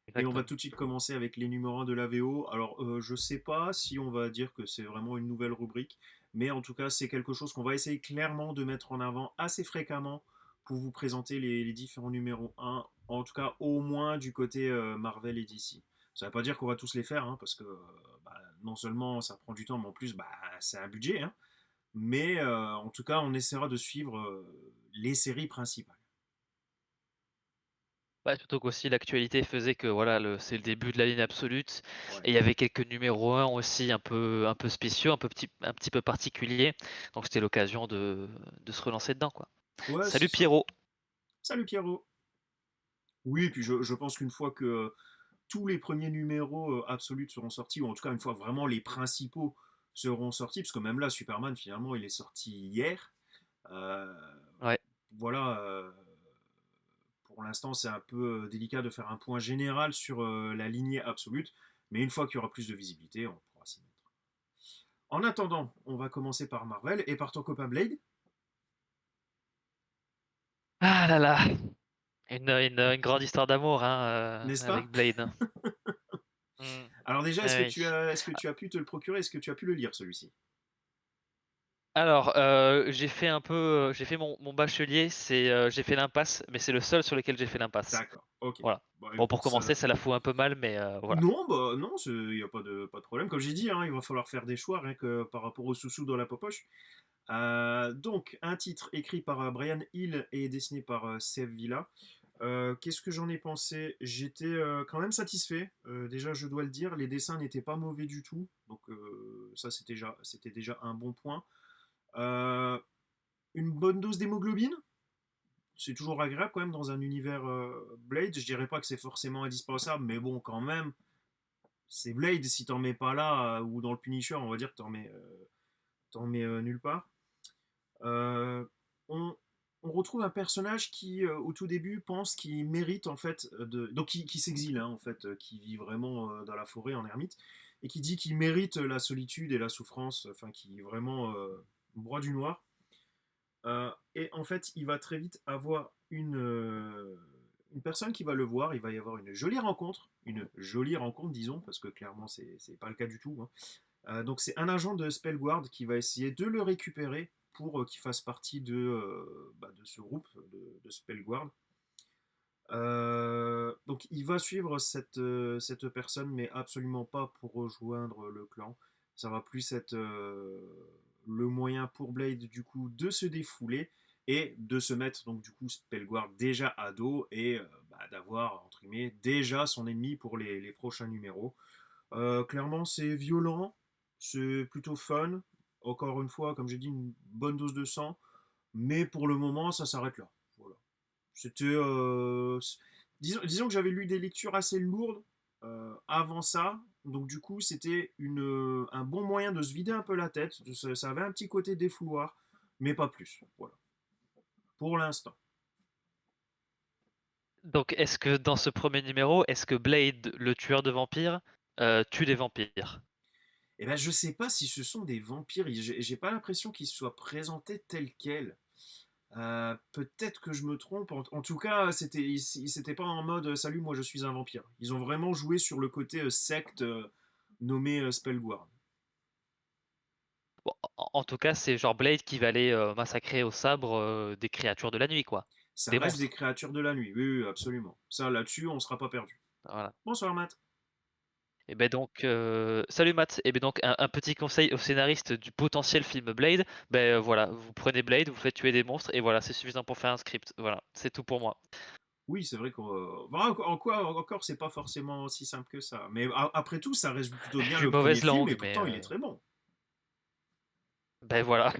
Et on va exactement. tout de suite commencer avec les numéros 1 de la VO. Alors, je sais pas si on va dire que c'est vraiment une nouvelle rubrique, mais en tout cas, c'est quelque chose qu'on va essayer clairement de mettre en avant assez fréquemment pour vous présenter les différents numéros 1, en tout cas au moins du côté Marvel et DC. Ça ne veut pas dire qu'on va tous les faire, hein, parce que bah, non seulement ça prend du temps, mais en plus, bah, c'est un budget, hein. Mais en tout cas, on essaiera de suivre les séries principales. Ouais, surtout qu'aussi l'actualité faisait que voilà, c'est le début de la ligne absolute Ouais. et il y avait quelques numéros 1 aussi un peu spéciaux, un petit peu particuliers. Donc c'était l'occasion de se relancer dedans, quoi. Ouais, c'est Salut ça. Pierrot! Salut Pierrot. Oui, puis je pense qu'une fois que tous les premiers numéros absolus seront sortis, ou en tout cas une fois que vraiment les principaux seront sortis, parce que même là, Superman, finalement, il est sorti hier. Euh, Ouais. voilà, pour l'instant, c'est un peu délicat de faire un point général sur la lignée absolue, mais une fois qu'il y aura plus de visibilité, on pourra s'y mettre. En attendant, on va commencer par Marvel et par ton copain Blade, Ah là là! Une grande histoire d'amour, hein, n'est-ce pas? avec Blade, hein. Mmh. Alors déjà, Ah oui. est-ce que tu as pu te le procurer? Est-ce que tu as pu le lire celui-ci? Alors, j'ai fait mon bachelier, j'ai fait l'impasse, mais c'est le seul sur lequel j'ai fait l'impasse. D'accord, ok. Voilà. Bon, Bon, pour écoute, commencer, ça, ça la fout un peu mal, mais voilà. non, bah non, il n'y a pas de problème. Comme j'ai dit, hein, il va falloir faire des choix rien que par rapport aux sous-sous dans la popoche. Donc, un titre écrit par Brian Hill et dessiné par Seb Villa. Qu'est-ce que j'en ai pensé? J'étais quand même satisfait. Déjà, je dois le dire, les dessins n'étaient pas mauvais du tout. Donc, ça, c'était déjà un bon point. Euh, une bonne dose d'hémoglobine. C'est toujours agréable quand même dans un univers Blade. Je dirais pas que c'est forcément indispensable, mais bon, quand même, c'est Blade, si t'en mets pas là, ou dans le Punisher, on va dire que t'en mets nulle part. Euh, on, on retrouve un personnage qui, au tout début, pense qu'il mérite, en fait, donc qui s'exile, hein, en fait, qui vit vraiment dans la forêt en ermite, et qui dit qu'il mérite la solitude et la souffrance, enfin, qui est vraiment broie du noir. Et en fait, il va très vite avoir une personne qui va le voir, il va y avoir une jolie rencontre, disons, parce que clairement, c'est pas le cas du tout, hein. Donc c'est un agent de Spellguard qui va essayer de le récupérer pour qu'il fasse partie de ce groupe de Spellguard. Donc il va suivre cette personne, mais absolument pas pour rejoindre le clan. Ça va plus être le moyen pour Blade du coup de se défouler et de se mettre donc du coup Spellguard déjà à dos et d'avoir entre guillemets déjà son ennemi pour les prochains numéros. Clairement, c'est violent, c'est plutôt fun. Encore une fois, comme j'ai dit, une bonne dose de sang, mais pour le moment, ça s'arrête là. Voilà. C'était. Disons que j'avais lu des lectures assez lourdes avant ça, donc du coup, c'était un bon moyen de se vider un peu la tête. Ça avait un petit côté défouloir, mais pas plus. Voilà. Pour l'instant. Donc, est-ce que dans ce premier numéro, est-ce que Blade, le tueur de vampires, tue des vampires? Et ben, je sais pas si ce sont des vampires. J'ai pas l'impression qu'ils soient présentés tels quels. Peut-être que je me trompe. En tout cas, c'était pas en mode salut, moi je suis un vampire. Ils ont vraiment joué sur le côté secte nommé Spellguard. Bon, en tout cas, c'est genre Blade qui va aller massacrer au sabre des créatures de la nuit, quoi. Ça Des reste des monstres. créatures de la nuit. Oui, oui, absolument. Ça, là-dessus, on sera pas perdu. Voilà. Bonsoir, Matt. Et ben donc, salut Matt. Et ben donc, un petit conseil aux scénaristes du potentiel film Blade. Ben voilà, vous prenez Blade, vous faites tuer des monstres, et voilà, c'est suffisant pour faire un script. Voilà, c'est tout pour moi. Oui, c'est vrai encore, c'est pas forcément aussi simple que ça. Mais après tout, ça résume plutôt Je bien suis le premier mauvaise film et langue, mais pourtant, il est très bon. ben voilà,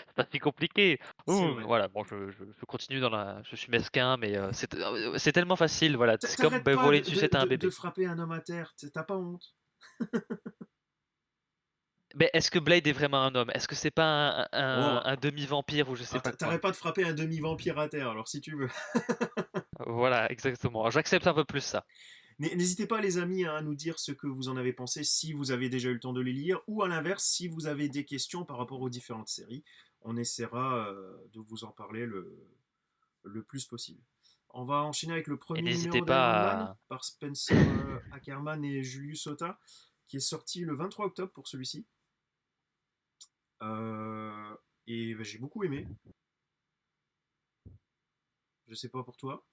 c'est pas si compliqué. C'est vrai. Voilà, bon, je continue je suis mesquin, mais c'est tellement facile. Voilà, c'est comme T'arrêtes ben, pas voler une sucette à un de bébé. frapper un homme à terre. T'as pas honte. Mais est-ce que Blade est vraiment un homme? Est-ce que c'est pas Oh, un demi-vampire ou je sais pas quoi? t'arrêtes pas de frapper un demi-vampire à terre, alors si tu veux. Voilà, exactement. J'accepte un peu plus ça. N'hésitez pas, les amis, à nous dire ce que vous en avez pensé si vous avez déjà eu le temps de les lire, ou à l'inverse, si vous avez des questions par rapport aux différentes séries. On essaiera de vous en parler le plus possible. On va enchaîner avec le Et premier n'hésitez numéro d'Iron Man pas à... par Spencer Ackerman et Julius Ota, qui est sorti le 23 octobre pour celui-ci. Euh, et bah, j'ai beaucoup aimé. Je sais pas pour toi.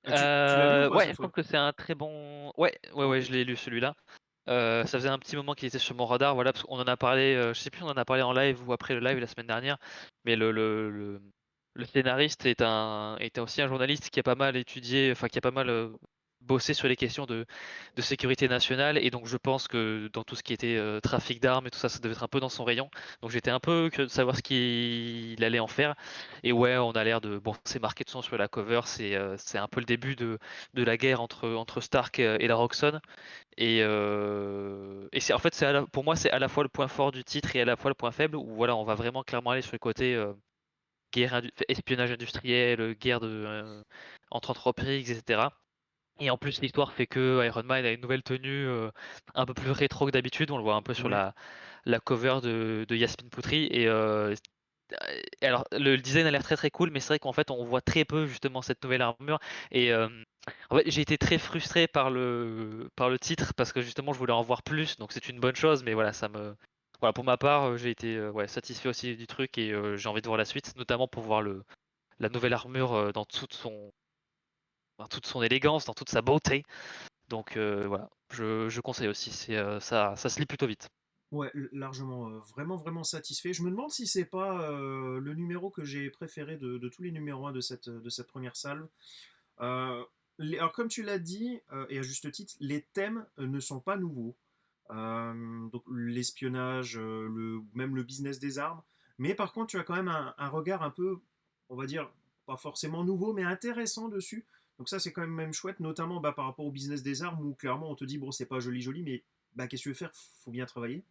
Ah, tu l'as lu ou pas Ouais, cette je pense fois? que c'est un très bon... Ouais, ouais, Ok. ouais, je l'ai lu celui-là. Ça faisait un petit moment qu'il était sur mon radar, voilà, parce qu'on en a parlé, je sais plus si on en a parlé en live ou après le live la semaine dernière, mais le scénariste est aussi un journaliste qui a pas mal étudié, enfin qui a pas mal bossé sur les questions de sécurité nationale, et donc je pense que dans tout ce qui était trafic d'armes et tout ça, ça devait être un peu dans son rayon. Donc j'étais un peu curieux de savoir ce qu'il allait en faire. Et ouais, on a l'air de, bon, c'est marqué de son sur la cover, c'est un peu le début de la guerre entre Stark et la Roxxon. Et c'est en fait pour moi c'est à la fois le point fort du titre et à la fois le point faible où voilà on va vraiment clairement aller sur le côté espionnage industriel, guerre entre entreprises, etc. Et en plus l'histoire fait que Iron Man a une nouvelle tenue un peu plus rétro que d'habitude, on le voit un peu sur Ouais. la cover de Yasmine Poutry et alors le design a l'air très très cool, mais c'est vrai qu'en fait on voit très peu justement cette nouvelle armure. Et en fait j'ai été très frustré par le titre parce que justement je voulais en voir plus, donc c'est une bonne chose, mais voilà ça me voilà pour ma part j'ai été ouais, satisfait aussi du truc et j'ai envie de voir la suite, notamment pour voir la nouvelle armure dans toute son élégance, dans toute sa beauté. Donc voilà, je conseille aussi, ça se lit plutôt vite. Ouais, largement, vraiment, vraiment satisfait. Je me demande si c'est pas le numéro que j'ai préféré de tous les numéros 1 de cette première salve. Euh, alors, comme tu l'as dit, et à juste titre, les thèmes ne sont pas nouveaux. Donc, l'espionnage, même le business des armes. Mais par contre, tu as quand même un regard un peu, on va dire, pas forcément nouveau, mais intéressant dessus. Donc, ça, c'est quand même chouette, notamment bah, par rapport au business des armes, où clairement, on te dit, bon, c'est pas joli, joli, mais bah, qu'est-ce que tu veux faire? Faut bien travailler.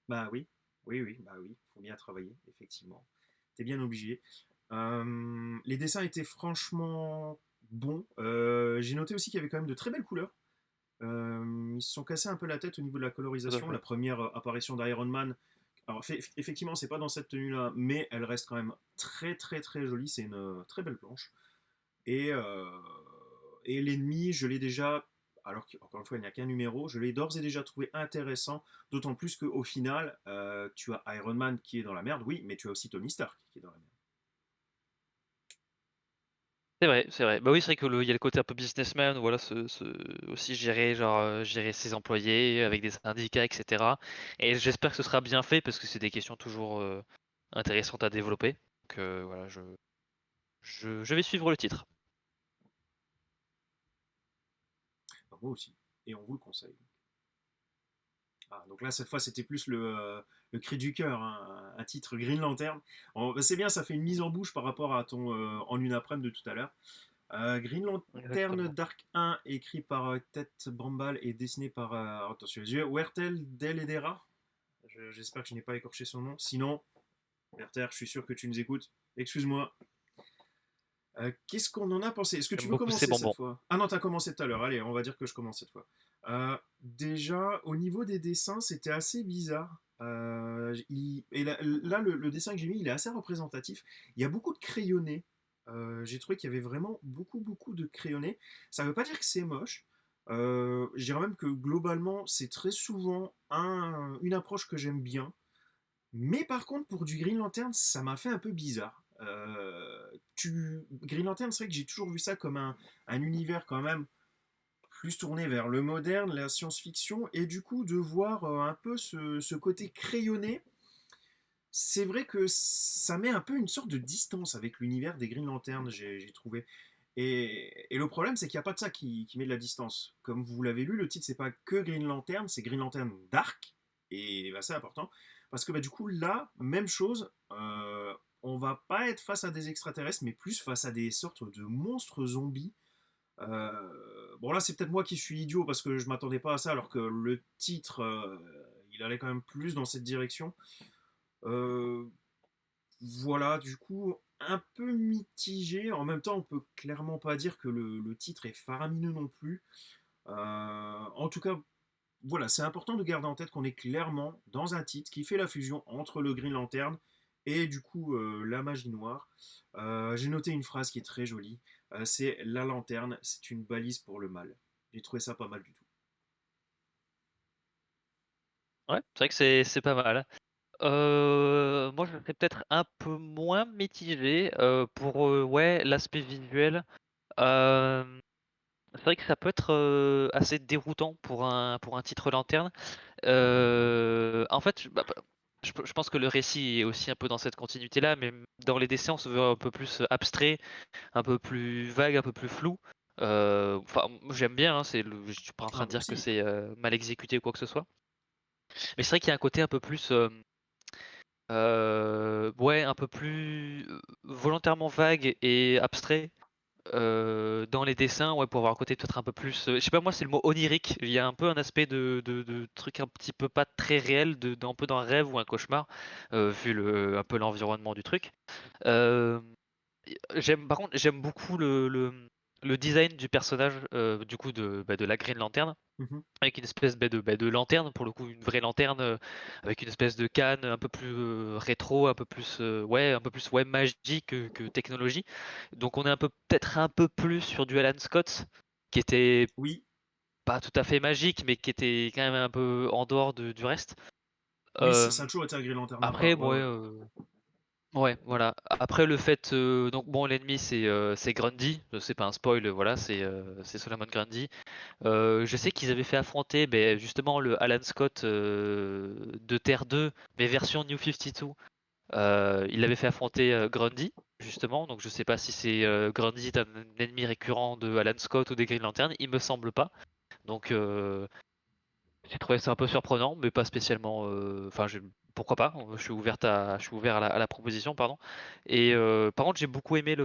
Bah oui, oui, bah oui, faut bien travailler, effectivement. T'es bien obligé. Les dessins étaient franchement bons. J'ai noté aussi qu'il y avait quand même de très belles couleurs. Ils se sont cassés un peu la tête au niveau de la Tout à colorisation. La fait. première apparition d'Iron Man, alors effectivement, c'est pas dans cette tenue-là, mais elle reste quand même très très très jolie. C'est une très belle planche. Et, euh, et l'ennemi, je l'ai déjà, alors qu'encore une fois, il n'y a qu'un numéro, je l'ai d'ores et déjà trouvé intéressant, d'autant plus qu'au final, tu as Iron Man qui est dans la merde, oui, mais tu as aussi Tony Stark qui est dans la merde. C'est vrai, c'est vrai. Bah oui, c'est vrai que il y a le côté un peu businessman, voilà, aussi gérer ses employés avec des syndicats, etc. Et j'espère que ce sera bien fait parce que c'est des questions toujours intéressantes à développer. Donc voilà, je vais suivre le titre. Enfin, moi aussi, et on vous le conseille. Ah, donc là, cette fois, c'était plus le cri du cœur, hein, un titre Green Lantern. Bah, c'est bien, ça fait une mise en bouche par rapport à ton En une après-midi de tout à l'heure. Green Lantern Exactement. Dark 1, écrit par Ted Brambal et dessiné par, attention les yeux, Wertel Del Edera. J'espère que je n'ai pas écorché son nom. Sinon, Werther, je suis sûr que tu nous écoutes. Excuse-moi. Qu'est-ce qu'on en a pensé? Est-ce que tu J'aime veux beaucoup ces commencer cette bonbons. fois? Ah non, t'as commencé tout à l'heure. Allez, on va dire que je commence cette fois. Déjà, au niveau des dessins, c'était assez bizarre. Et là, le dessin que j'ai mis, il est assez représentatif. Il y a beaucoup de crayonnés. J'ai trouvé qu'il y avait vraiment beaucoup, beaucoup de crayonnés. Ça ne veut pas dire que c'est moche. Je dirais même que globalement, c'est très souvent une approche que j'aime bien. Mais par contre, pour du Green Lantern, ça m'a fait un peu bizarre. Green Lantern, c'est vrai que j'ai toujours vu ça comme un univers quand même plus tourné vers le moderne, la science-fiction, et du coup de voir un peu ce côté crayonné, c'est vrai que ça met un peu une sorte de distance avec l'univers des Green Lantern, j'ai trouvé. Et le problème, c'est qu'il n'y a pas de ça qui met de la distance. Comme vous l'avez lu, le titre, c'est pas que Green Lantern, c'est Green Lantern Dark. Et bah, c'est important. Parce que bah, du coup, là, même chose, on va pas être face à des extraterrestres, mais plus face à des sortes de monstres zombies. Bon, là, c'est peut-être moi qui suis idiot parce que je m'attendais pas à ça, alors que le titre, il allait quand même plus dans cette direction. Euh, voilà, du coup, un peu mitigé. En même temps, on peut clairement pas dire que le titre est faramineux non plus. En tout cas, voilà, c'est important de garder en tête qu'on est clairement dans un titre qui fait la fusion entre le Green Lantern et du coup la magie noire. J'ai noté une phrase qui est très jolie. C'est la lanterne, c'est une balise pour le mal. J'ai trouvé ça pas mal du tout. Ouais, c'est vrai que c'est pas mal. Moi, je serais peut-être un peu moins mitigé, pour, ouais, l'aspect visuel. Hem, c'est vrai que ça peut être, assez déroutant pour un titre lanterne. En fait, je pense que le récit est aussi un peu dans cette continuité-là, mais dans les dessins, on se veut un peu plus abstrait, un peu plus vague, un peu plus flou. Enfin, moi j'aime bien, hein, je suis pas en Ah, train de moi dire que aussi. c'est, mal exécuté ou quoi que ce soit. Mais c'est vrai qu'il y a un côté un peu plus, ouais, un peu plus, volontairement vague et abstrait, dans les dessins, ouais, pour avoir un côté peut-être un peu plus, je sais pas, moi c'est le mot onirique. Il y a un peu un aspect de truc un petit peu pas très réel, un peu dans un rêve ou un cauchemar, vu un peu l'environnement du truc. Hem, par contre, j'aime beaucoup le design du personnage, du coup de la Green Lantern. Mhm. Avec une espèce, de lanterne, pour le coup, une vraie lanterne, avec une espèce de canne un peu plus, rétro, un peu plus, ouais, un peu plus, ouais, magie que technologie. Donc on est peut-être un peu plus sur du Alan Scott, qui était Oui, pas tout à fait magique, mais qui était quand même un peu en dehors du reste. oui, ça a Hem, toujours été un Green Lantern à après, part. Ouais, ouais, ouais. ouais, voilà. Après le fait, donc bon, l'ennemi c'est Grundy, c'est pas un spoil, voilà, c'est Solomon Grundy. Je sais qu'ils avaient fait affronter, justement le Alan Scott, de Terre 2, mais version New 52. Il l'avait fait affronter, Grundy, justement, donc je sais pas si c'est, Grundy est un ennemi récurrent de Alan Scott ou des Green Lantern, il me semble pas. Donc j'ai trouvé ça un peu surprenant, mais pas spécialement, enfin pourquoi pas? Je suis ouvert à la proposition, pardon. Et par contre j'ai beaucoup aimé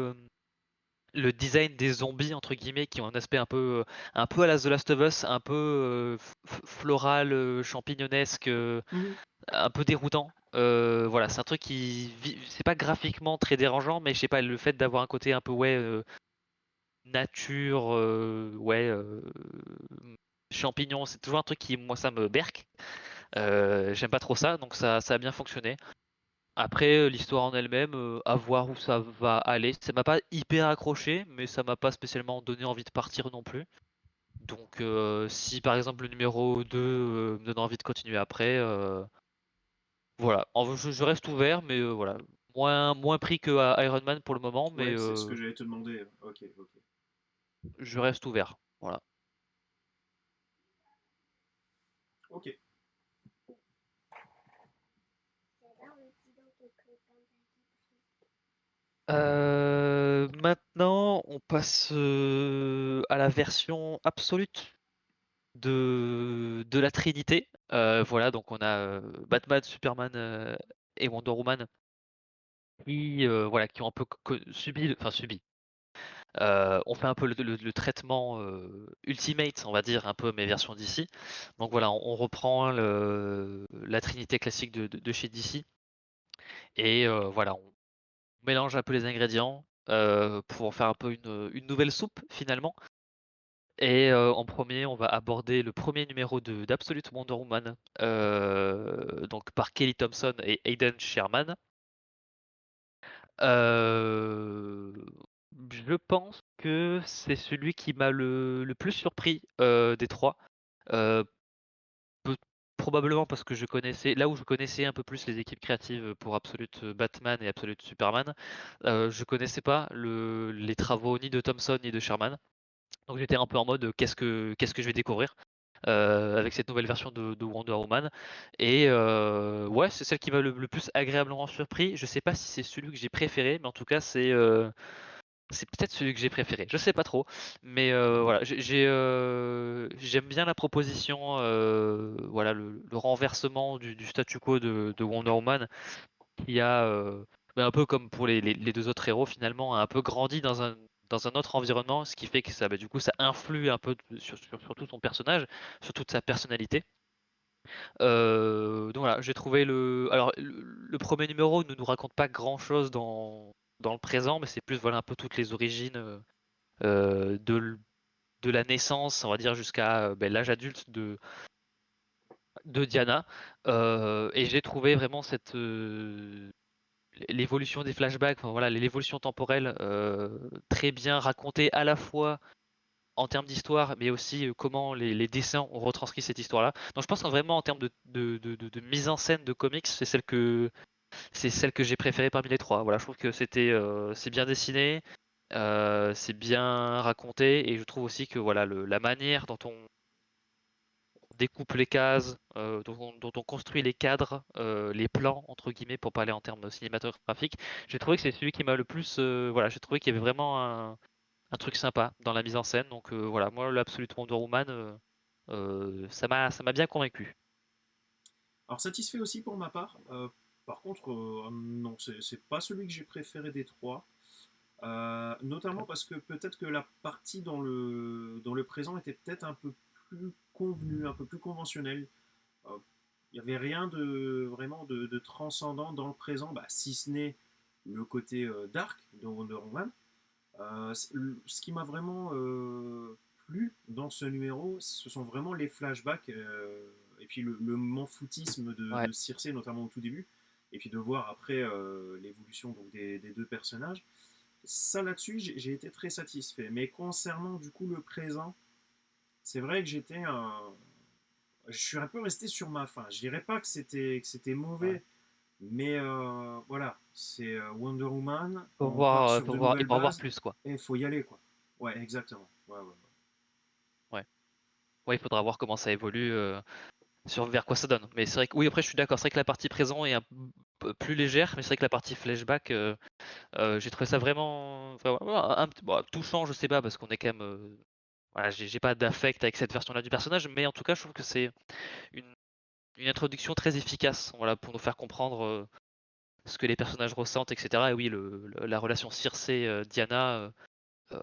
le design des zombies entre guillemets qui ont un aspect un peu à la The Last of Us, un peu floral, champignonesque, Mhm. un peu déroutant. Voilà, c'est un truc c'est pas graphiquement très dérangeant, mais je sais pas, le fait d'avoir un côté un peu, ouais, nature, ouais, champignons, c'est toujours un truc qui moi ça me berque. J'aime pas trop ça, donc ça a bien fonctionné. Après, l'histoire en elle-même, à voir où ça va aller. Ça m'a pas hyper accroché, mais ça m'a pas spécialement donné envie de partir non plus. Donc, si par exemple le numéro 2 me donne envie de continuer après, voilà. Je reste ouvert, mais voilà. Moins pris que à Iron Man pour le moment, mais Ouais, c'est ce que j'allais te demander. Ok, ok. je reste ouvert. Voilà. Ok. Maintenant, on passe à la version absolute de la Trinité. Voilà, donc on a Batman, Superman et Wonder Woman qui, voilà, qui ont un peu subi. On fait un peu le traitement Ultimate, on va dire, un peu mes versions d'ici. Donc voilà, on reprend la Trinité classique de chez DC et voilà, on mélange un peu les ingrédients pour en faire un peu une nouvelle soupe finalement. Et en premier, on va aborder le premier numéro d'Absolute Wonder Woman, donc par Kelly Thompson et Aidan Sherman. Heu, je pense que c'est celui qui m'a le plus surpris, des 3. Heu, peut probablement parce que là où je connaissais un peu plus les équipes créatives pour Absolute Batman et Absolute Superman, je connaissais pas les travaux ni de Thompson ni de Sherman. Donc j'étais un peu en mode, qu'est-ce que je vais découvrir, avec cette nouvelle version de Wonder Woman. Et ouais, c'est celle qui m'a le plus agréablement surpris. Je sais pas si c'est celui que j'ai préféré, mais en tout cas c'est peut-être celui que j'ai préféré. Je sais pas trop, mais voilà, j'aime bien la proposition, voilà, le renversement du statu quo de Wonder Woman qui a, un peu comme pour les 2 autres héros finalement, a un peu grandi dans un autre environnement, ce qui fait que ça, du coup, ça influe un peu sur tout son personnage, sur toute sa personnalité. Donc voilà, j'ai trouvé le 1er numéro ne nous raconte pas grand-chose dans le présent, mais c'est plus, voilà, un peu toutes les origines, de la naissance, on va dire, jusqu'à, l'âge adulte de Diana. Et j'ai trouvé vraiment l'évolution des flashbacks, enfin, voilà, l'évolution temporelle très bien racontée à la fois en termes d'histoire, mais aussi comment les dessins ont retranscrit cette histoire-là. Donc je pense que vraiment en termes de mise en scène de comics, c'est celle que j'ai préférée parmi les trois. Voilà, je trouve que c'est bien dessiné, c'est bien raconté, et je trouve aussi que voilà la manière dont on découpe les cases, dont on construit les cadres, les plans entre guillemets pour parler en termes cinématographiques, j'ai trouvé que c'est celui qui m'a le plus, voilà, j'ai trouvé qu'il y avait vraiment un truc sympa dans la mise en scène. Donc voilà, moi l'Absolute Wonder Woman, ça m'a bien convaincu. Alors satisfait aussi pour ma part. Par contre, non, c'est pas celui que j'ai préféré des trois. Notamment parce que peut-être que la partie dans le présent était peut-être un peu plus convenue, un peu plus conventionnelle. Euh, Il n'y avait rien de vraiment de transcendant dans le présent, bah, si ce n'est le côté dark de Wonder Woman. Ce qui m'a vraiment plu dans ce numéro, ce sont vraiment les flashbacks et puis le m'en-foutisme Ouais. de Circe, notamment au tout début, et puis de voir après l'évolution donc, des deux personnages. Ça là-dessus, j'ai été très satisfait. Mais concernant du coup le présent, c'est vrai que je suis un peu resté sur ma faim. Je dirais pas que c'était Ouais. mauvais, mais voilà, c'est Wonder Woman, on part sur de Il nouvelles faut en voir bases plus quoi. et il faut y aller quoi. Ouais, exactement. Ouais, ouais, ouais. Ouais. Ouais, il faudra voir comment ça évolue, sur vers quoi ça donne. Mais c'est vrai que oui, après je suis d'accord, c'est vrai que la partie présent est un peu plus légère, mais c'est vrai que la partie flashback, j'ai trouvé ça vraiment, enfin, voilà, bon, touchant, je sais pas, parce qu'on est quand même, voilà, j'ai pas d'affect avec cette version-là du personnage, mais en tout cas, je trouve que c'est une une introduction très efficace, voilà, pour nous faire comprendre, ce que les personnages ressentent, et cetera. Et oui, la relation Circe, Diana,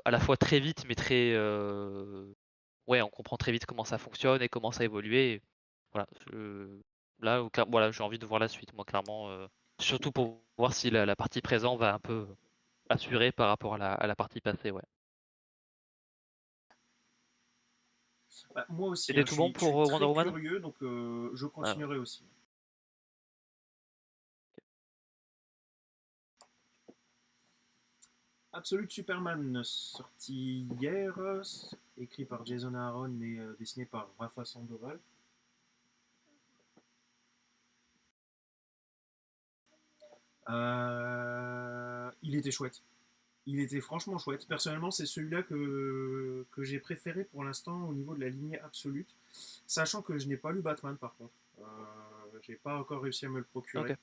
à la fois très vite, mais très, ouais, on comprend très vite comment ça fonctionne et comment ça a évolué. Voilà, là, voilà, j'ai envie de voir la suite, moi, clairement, surtout pour voir si la partie présent va un peu assurer par rapport à la partie passée, ouais. Bah, moi aussi, C'était hein, tout bon je suis pour Wonder très Woman? curieux, donc je Ah ouais. continuerai aussi. Absolute Superman, sorti hier, écrit par Jason Aaron et dessiné par Rafa Sandoval. Il était chouette. Il était franchement chouette. Personnellement, c'est celui-là que j'ai préféré pour l'instant au niveau de la lignée absolue. Sachant que je n'ai pas lu Batman par contre. J'ai pas encore réussi à me le procurer. OK.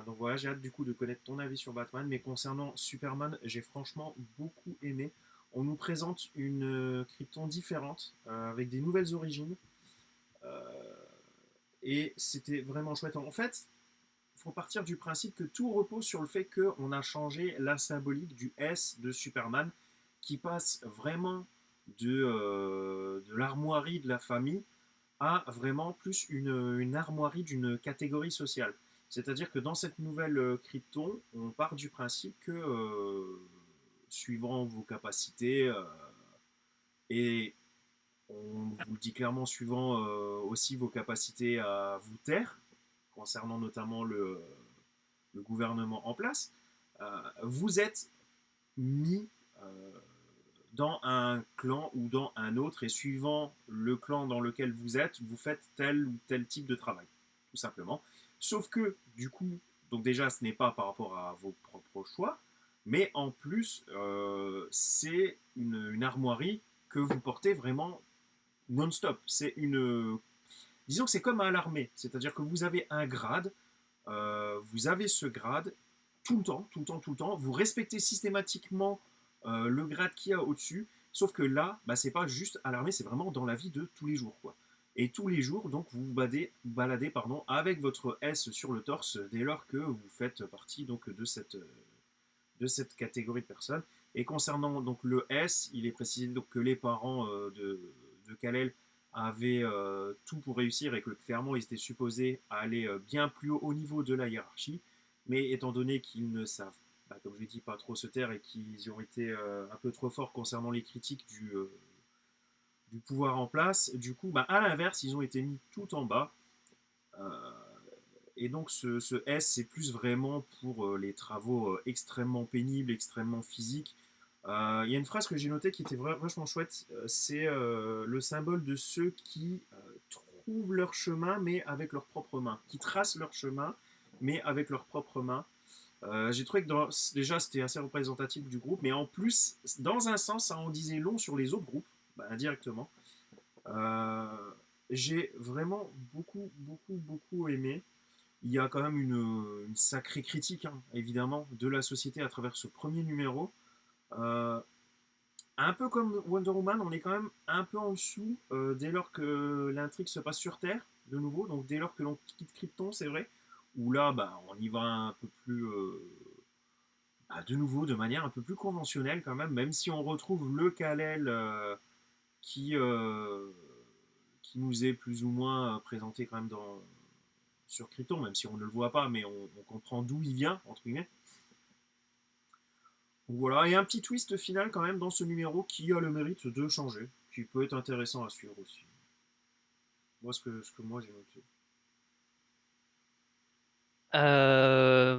Donc voilà, j'ai hâte du coup de connaître ton avis sur Batman. Mais concernant Superman, j'ai franchement beaucoup aimé. On nous présente une Krypton différente, avec des nouvelles origines. Euh, et c'était vraiment chouette. En fait, il faut partir du principe que tout repose sur le fait qu'on a changé la symbolique du S de Superman, qui passe vraiment de l'armoirie de la famille à vraiment plus une armoirie d'une catégorie sociale. C'est-à-dire que dans cette nouvelle Krypton, on part du principe que, suivant vos capacités, et on vous le dit clairement, suivant aussi vos capacités à vous taire, concernant notamment le gouvernement en place, vous êtes mis dans un clan ou dans un autre, et suivant le clan dans lequel vous êtes, vous faites tel ou tel type de travail, tout simplement. Sauf que, du coup, donc déjà, ce n'est pas par rapport à vos propres choix, mais en plus, c'est une armoirie que vous portez vraiment non-stop. Disons que c'est comme à l'armée, c'est-à-dire que vous avez un grade, vous avez ce grade tout le temps, tout le temps, tout le temps. Vous respectez systématiquement le grade qu'il y a au-dessus. Sauf que là, bah, c'est pas juste à l'armée, c'est vraiment dans la vie de tous les jours, quoi. Et tous les jours, donc, vous vous baladez pardon, avec votre S sur le torse dès lors que vous faites partie donc, de cette catégorie de personnes. Et concernant donc le S, il est précisé donc, que les parents de Kal-El avaient tout pour réussir et que clairement ils étaient supposés aller bien plus haut au niveau de la hiérarchie. Mais étant donné qu'ils ne savent, bah, comme je l'ai dit, pas trop se taire et qu'ils ont été un peu trop forts concernant les critiques du pouvoir en place, du coup, bah, à l'inverse, ils ont été mis tout en bas. Euh, Et donc ce S, c'est plus vraiment pour les travaux extrêmement pénibles, extrêmement physiques. Il y a une phrase que j'ai notée qui était vachement chouette, c'est le symbole de ceux qui trouvent leur chemin, mais avec leurs propres mains, qui tracent leur chemin, mais avec leurs propres mains. J'ai trouvé que déjà c'était assez représentatif du groupe, mais en plus, dans un sens, ça en disait long sur les autres groupes, bah, indirectement. Euh, j'ai vraiment beaucoup aimé. Il y a quand même une sacrée critique, hein, évidemment, de la société à travers ce premier numéro. Euh, un peu comme Wonder Woman, on est quand même un peu en dessous dès lors que l'intrigue se passe sur Terre, de nouveau. Donc dès lors que l'on quitte Krypton, c'est vrai. Où là, bah, on y va un peu plus, bah, de nouveau, de manière un peu plus conventionnelle quand même si on retrouve le Kal-El qui, euh, qui nous est plus ou moins présenté quand même sur Krypton, même si on ne le voit pas, mais on comprend d'où il vient, entre guillemets. Voilà, et un petit twist final quand même dans ce numéro qui a le mérite de changer, qui peut être intéressant à suivre aussi. Moi, ce que moi j'ai noté. Là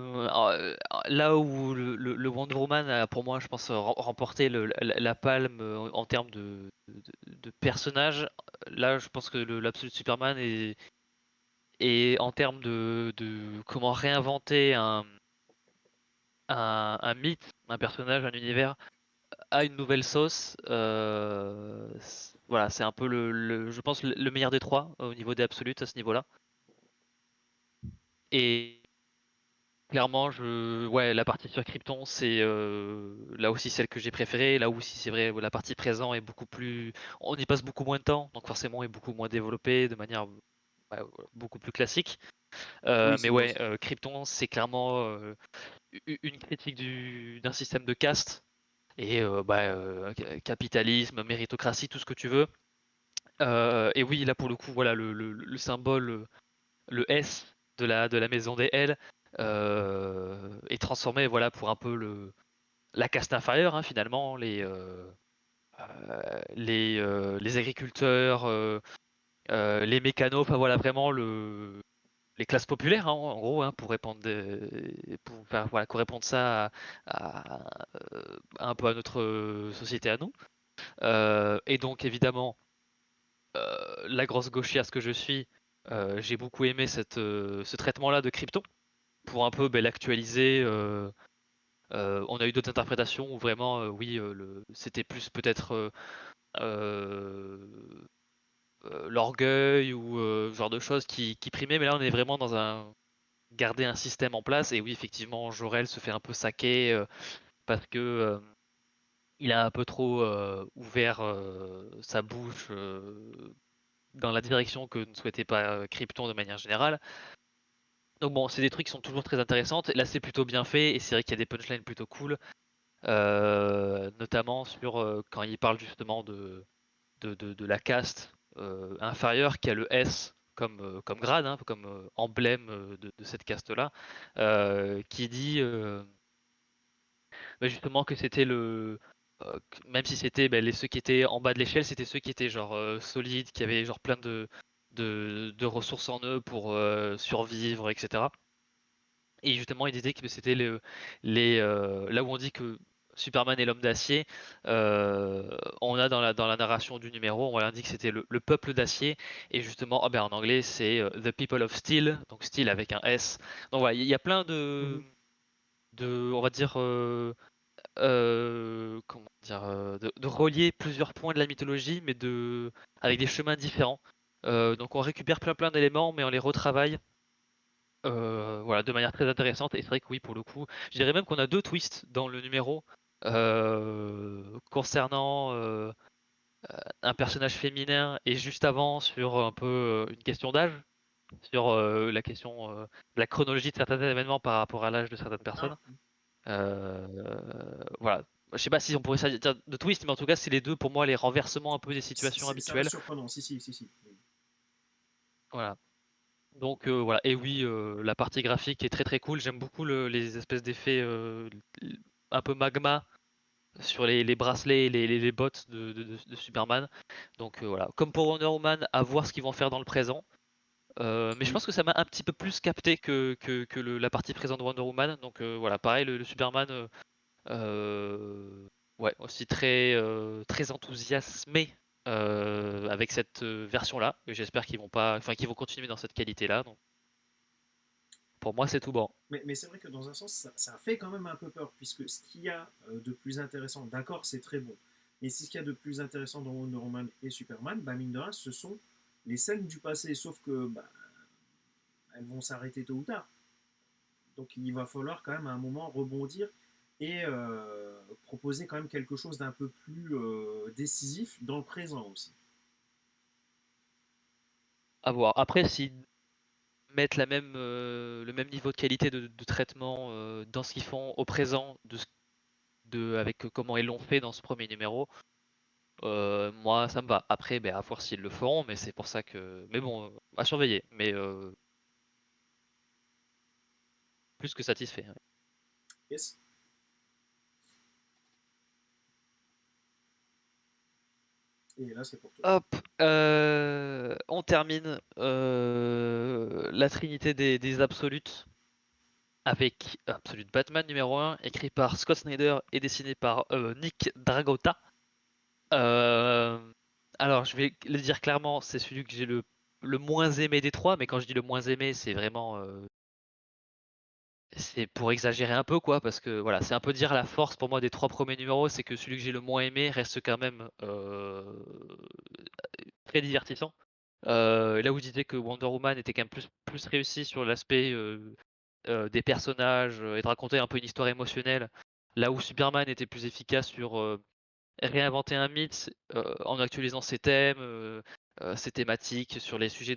où le Wonder Woman a, pour moi, je pense, remporté la palme en termes de personnage, là, je pense que l'Absolute Superman est en termes de comment réinventer un mythe, un personnage, un univers à une nouvelle sauce. Voilà, c'est un peu je pense, le meilleur des trois au niveau des absolutes à ce niveau-là. Et clairement, ouais, la partie sur Krypton, c'est là aussi celle que j'ai préférée. Là aussi, c'est vrai, la partie présent est beaucoup plus. On y passe beaucoup moins de temps, donc forcément, est beaucoup moins développée de manière ouais, beaucoup plus classique. Oui, Mais c'est vrai ouais, aussi. Krypton, c'est clairement une critique d'un système de caste et capitalisme, méritocratie, tout ce que tu veux. Et oui, là pour le coup, voilà le symbole, le S de la maison des L est transformé, voilà, pour un peu la caste inférieure, hein, finalement, les agriculteurs, les mécanos, enfin voilà, vraiment les classes populaires, hein, en gros, hein, pour répondre voilà, correspondre ça un peu à notre société à nous. Et donc évidemment, la grosse gauchière que je suis, j'ai beaucoup aimé ce traitement-là de Krypton pour un peu l'actualiser. On a eu d'autres interprétations où vraiment, oui, c'était plus peut-être euh, l'orgueil ou ce genre de choses qui primait, mais là on est vraiment dans garder un système en place. Et oui, effectivement, Jor-El se fait un peu saquer parce que il a un peu trop ouvert sa bouche dans la direction que ne souhaitait pas Krypton de manière générale. Donc bon, c'est des trucs qui sont toujours très intéressantes. Là, c'est plutôt bien fait et c'est vrai qu'il y a des punchlines plutôt cool, notamment sur quand il parle justement de la caste inférieure qui a le S comme grade, hein, comme emblème de cette caste-là, qui dit justement que c'était même si c'était ceux qui étaient en bas de l'échelle, c'était ceux qui étaient genre solides, qui avaient genre plein de ressources en eux pour survivre, etc. Et justement, il disait que c'était là où on dit que Superman est l'homme d'acier, on a dans la narration du numéro, on indique que c'était le peuple d'acier, et justement, en anglais, c'est The People of Steel, donc Steel avec un S. Donc voilà, il y a plein Mhm. on va dire, comment dire, de relier plusieurs points de la mythologie, mais avec des chemins différents. Donc on récupère plein d'éléments, mais on les retravaille voilà, de manière très intéressante. Et c'est vrai que oui, pour le coup, je dirais même qu'on a deux twists dans le numéro concernant un personnage féminin et juste avant sur un peu une question d'âge, sur la question de la chronologie de certains événements par rapport à l'âge de certaines personnes. Ah, Euh, voilà. Je sais pas si on pourrait ça dire de twist, mais en tout cas, c'est les deux pour moi les renversements un peu des situations ça reste habituelles. surprenant, si. Voilà. Donc voilà, et oui, la partie graphique est très cool. J'aime beaucoup les espèces d'effets un peu magma sur les bracelets et les bottes de Superman. Donc voilà, comme pour Wonder Woman, à voir ce qu'ils vont faire dans le présent. Mais je Oui, pense que ça m'a un petit peu plus capté que la partie présente de Wonder Woman. Donc voilà, pareil, le Superman, ouais, aussi très enthousiasmé avec cette version-là. Et j'espère qu'ils vont pas, enfin qu'ils vont continuer dans cette qualité-là. Donc pour moi, c'est tout bon. mais c'est vrai que dans un sens, ça fait quand même un peu peur, puisque ce qu'il y a de plus intéressant, d'accord, c'est très bon, mais ce qu'il y a de plus intéressant dans Wonder Woman et Superman, bah, mine de rien, ce sont les scènes du passé, sauf que bah, elles vont s'arrêter tôt ou tard. Donc il va falloir quand même à un moment rebondir et proposer quand même quelque chose d'un peu plus décisif dans le présent aussi. À voir. Après, s'ils mettent le même niveau de qualité de traitement dans ce qu'ils font au présent, avec comment ils l'ont fait dans ce premier numéro, moi ça me va. Après, ben, à voir s'ils le feront, mais c'est pour ça que. Mais bon, à surveiller. Mais plus que satisfait. Ouais. Yes. Et là, c'est pour toi. Hop, on termine la trinité des absolutes avec Absolute Batman numéro 1, écrit par Scott Snyder et dessiné par Nick Dragotta. Euh, alors, je vais le dire clairement, c'est celui que j'ai le moins aimé des trois, mais quand je dis le moins aimé, c'est vraiment c'est pour exagérer un peu, quoi, parce que voilà, c'est un peu dire la force pour moi des trois premiers numéros, c'est que celui que j'ai le moins aimé reste quand même très divertissant. Là où je disais que Wonder Woman était quand même plus réussi sur l'aspect des personnages et de raconter un peu une histoire émotionnelle, là où Superman était plus efficace sur réinventer un mythe en actualisant ses thèmes, ses thématiques sur les sujets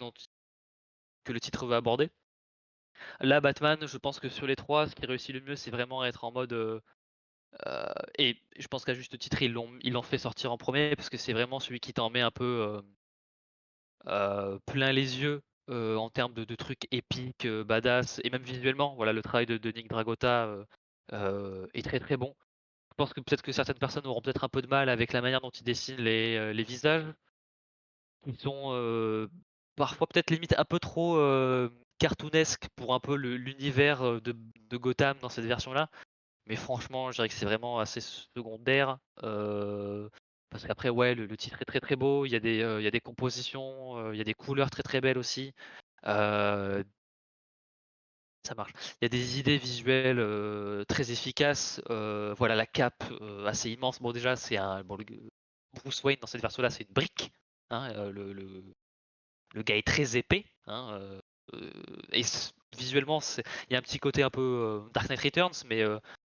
que le titre veut aborder. Là, Batman, je pense que sur les trois, ce qui réussit le mieux, c'est vraiment être en mode et je pense qu'à juste titre, ils l'ont fait sortir en premier parce que c'est vraiment celui qui t'en met un peu plein les yeux en termes de trucs épiques, badass et même visuellement. Voilà, le travail de Nick Dragotta est très très bon. Je pense que peut-être que certaines personnes auront peut-être un peu de mal avec la manière dont il dessine les visages, qui sont parfois peut-être limite un peu trop cartoonesques pour un peu l'univers de Gotham dans cette version-là. Mais franchement, je dirais que c'est vraiment assez secondaire. Parce qu'après, ouais, le titre est très très beau. Il y a des compositions, il y a des couleurs très très belles aussi. Euh, Ça marche. Il y a des idées visuelles très efficaces. Voilà, la cape assez immense. Bon, déjà, Bruce Wayne dans cette version-là, c'est une brique. Hein, le gars est très épais. Hein, et visuellement, il y a un petit côté un peu Dark Knight Returns, mais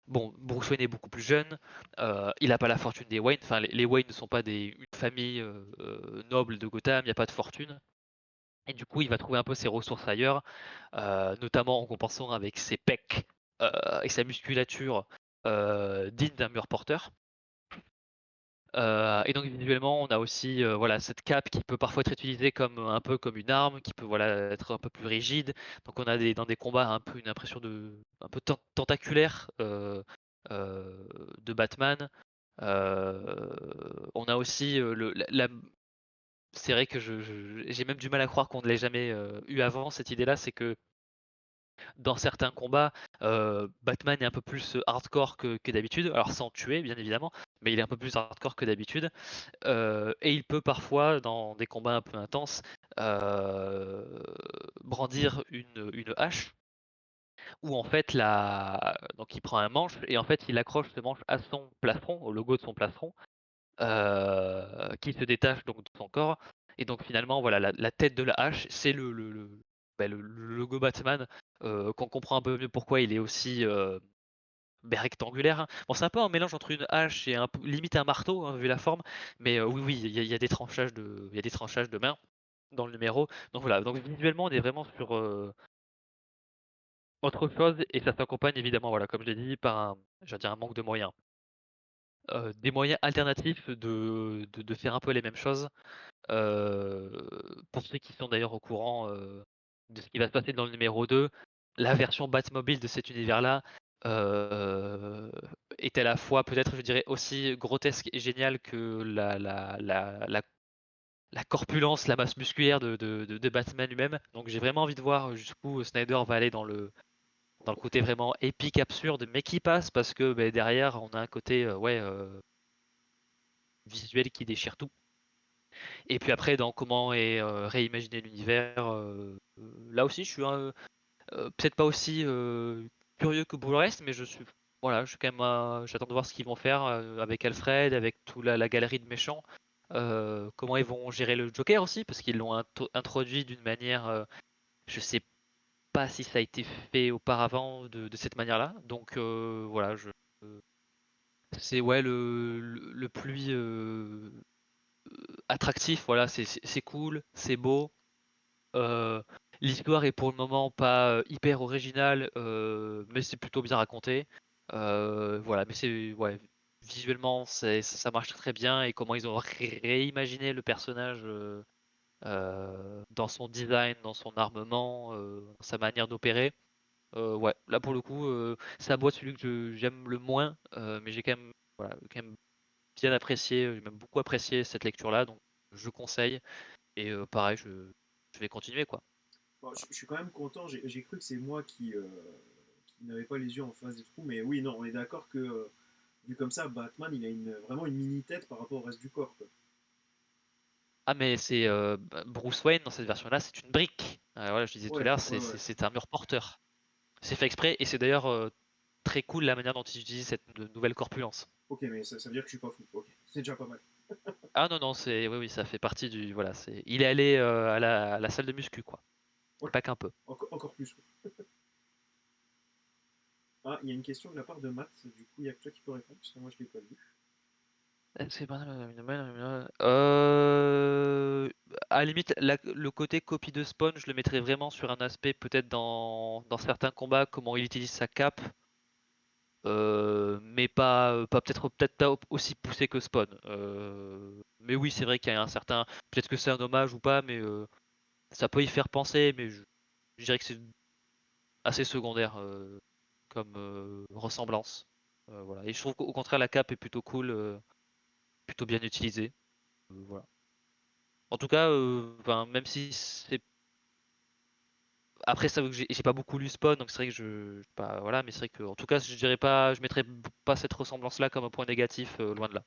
bon, Bruce Wayne est beaucoup plus jeune. Il n'a pas la fortune des Wayne. Enfin, les Wayne ne sont pas une famille noble de Gotham. Il n'y a pas de fortune. Et du coup, il va trouver un peu ses ressources ailleurs, notamment en compensant avec ses pecs et sa musculature digne d'un mur porteur. Et donc visuellement, on a aussi voilà, cette cape qui peut parfois être utilisée comme un peu comme une arme, qui peut voilà, être un peu plus rigide. Donc on a dans des combats un peu une impression un peu tentaculaire de Batman. On a aussi c'est vrai que j'ai même du mal à croire qu'on ne l'ait jamais eu avant cette idée-là, c'est que dans certains combats, Batman est un peu plus hardcore que d'habitude, alors sans tuer bien évidemment, mais il est un peu plus hardcore que d'habitude. Et il peut parfois, dans des combats un peu intenses, euh, brandir une hache, où en fait donc il prend un manche et en fait il accroche ce manche à son plastron, au logo de son plastron, qui se détache donc de son corps. Et donc finalement, voilà, la tête de la hache, c'est le logo Batman, qu'on comprend un peu mieux pourquoi il est aussi rectangulaire. Hein. Bon, c'est un peu un mélange entre une hache et limite un marteau, hein, vu la forme, mais oui, oui, il y a des tranchages il y a des tranchages de main dans le numéro. Donc voilà, donc visuellement, on est vraiment sur autre chose, et ça s'accompagne évidemment, voilà, comme je l'ai dit, par je veux dire, un manque de moyens. Des moyens alternatifs de faire un peu les mêmes choses. Heu, pour ceux qui sont d'ailleurs au courant, de ce qui va se passer dans le numéro 2, la version Batmobile de cet univers-là, heu, est à la fois peut-être, je dirais, aussi grotesque et géniale que la corpulence, la masse musculaire de Batman lui-même. Donc j'ai vraiment envie de voir jusqu'où Snyder va aller dans le côté vraiment épique, absurde, mais qui passe parce que derrière on a un côté visuel qui déchire tout. Et puis après dans comment est réimaginer l'univers, là aussi je suis peut-être pas aussi curieux que pour le reste, mais je suis voilà, je suis quand même j'attends de voir ce qu'ils vont faire avec Alfred, avec toute la galerie de méchants. Comment ils vont gérer le Joker aussi, parce qu'ils l'ont introduit d'une manière, je sais pas si ça a été fait auparavant de cette manière-là. Donc voilà, c'est ouais le plus attractif. Voilà, c'est cool, c'est beau. Euh, L'histoire est pour le moment pas hyper originale, mais c'est plutôt bien raconté. Voilà, mais c'est ouais, visuellement ça marche très bien et comment ils ont réimaginé le personnage dans son design, dans son armement, dans sa manière d'opérer. Ouais, là pour le coup, c'est la boîte celui que j'aime le moins, mais j'ai quand même voilà, quand même bien apprécié, j'ai même beaucoup apprécié cette lecture-là, donc je conseille. Et pareil, je vais continuer quoi. Bon, je suis quand même content, j'ai cru que c'est moi qui n'avais pas les yeux en face des trous, mais oui, non, on est d'accord que, vu comme ça, Batman, il a vraiment une mini-tête par rapport au reste du corps, quoi. Ah mais c'est Bruce Wayne dans cette version-là, c'est une brique. Voilà, je disais tout à Ouais, l'heure, ouais, ouais. c'est un mur porteur. C'est fait exprès et c'est d'ailleurs très cool la manière dont ils utilisent cette nouvelle corpulence. Ok, mais ça veut dire que je suis pas fou. Ok, c'est déjà pas mal. Ah non non, c'est oui oui, ça fait partie du voilà, c'est il est allé à la salle de muscu quoi. Et Ouais, pas qu'un peu. encore plus. Ouais. Ah, il y a une question de la part de Matt, du coup, il y a que toi qui peux répondre, parce que moi je l'ai pas lu. Est-ce que à la limite, le côté copie de Spawn, je le mettrais vraiment sur un aspect peut-être dans certains combats, comment il utilise sa cape, mais pas peut-être pas aussi poussé que Spawn. Mais oui, c'est vrai qu'il y a un certain, peut-être que c'est un hommage ou pas, mais ça peut y faire penser, mais je dirais que c'est assez secondaire comme ressemblance. Voilà. Et je trouve qu'au contraire, la cape est plutôt cool, plutôt bien utilisée. Voilà. En tout cas, enfin, même si c'est après ça veut que j'ai pas beaucoup lu Spawn, donc c'est vrai que voilà, mais c'est vrai que en tout cas, je dirais pas, je mettrais pas cette ressemblance-là comme un point négatif, loin de là.